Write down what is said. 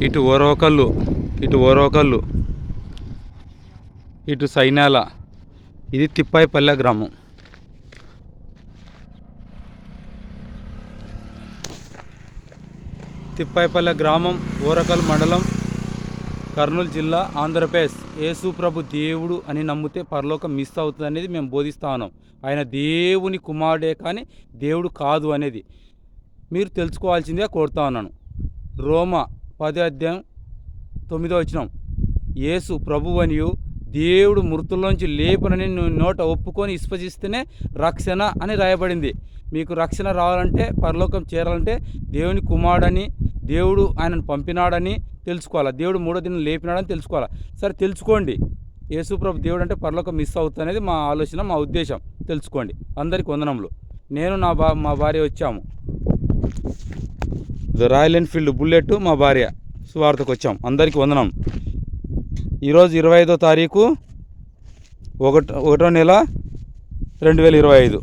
ఇటు ఓరవకల్లు, ఇటు ఓరవకల్లు, ఇటు సైనాల. ఇది తిప్పాయిపల్లె గ్రామం. తిప్పాయిపల్లె గ్రామం, ఓరకల్ మండలం, కర్నూలు జిల్లా, ఆంధ్రప్రదేశ్. యేసు ప్రభు దేవుడు అని నమ్మితే పరలోకం మిస్ అవుతుంది అనేది మేము బోధిస్తా ఉన్నాం. ఆయన దేవుని కుమారుడే కానీ దేవుడు కాదు అనేది మీరు తెలుసుకోవాల్సిందిగా కోరుతా ఉన్నాను. రోమా 10:9 యేసు ప్రభు అనియు దేవుడు మృతుల్లోంచి లేపనని నువ్వు నోట ఒప్పుకొని విశ్వసిస్తేనే రక్షణ అని రాయబడింది. మీకు రక్షణ రావాలంటే, పరలోకం చేరాలంటే దేవుని కుమారుడని, దేవుడు ఆయనను పంపినాడని తెలుసుకోవాలి. దేవుడు 3వ దినం లేపినాడని తెలుసుకోవాలి. సరే, తెలుసుకోండి. యేసు ప్రభు దేవుడు అంటే పరలోకం మిస్ అవుతుంది అనేది మా ఆలోచన, మా ఉద్దేశం. తెలుసుకోండి. అందరికి వందనములు. నేను మా భార్య వచ్చాము. రాయల్ ఎన్ఫీల్డ్ బుల్లెట్ మా భార్య సువార్తకు వచ్చాం. అందరికీ వందనం. ఈరోజు 25వ తారీఖు 1వ నెల 2025.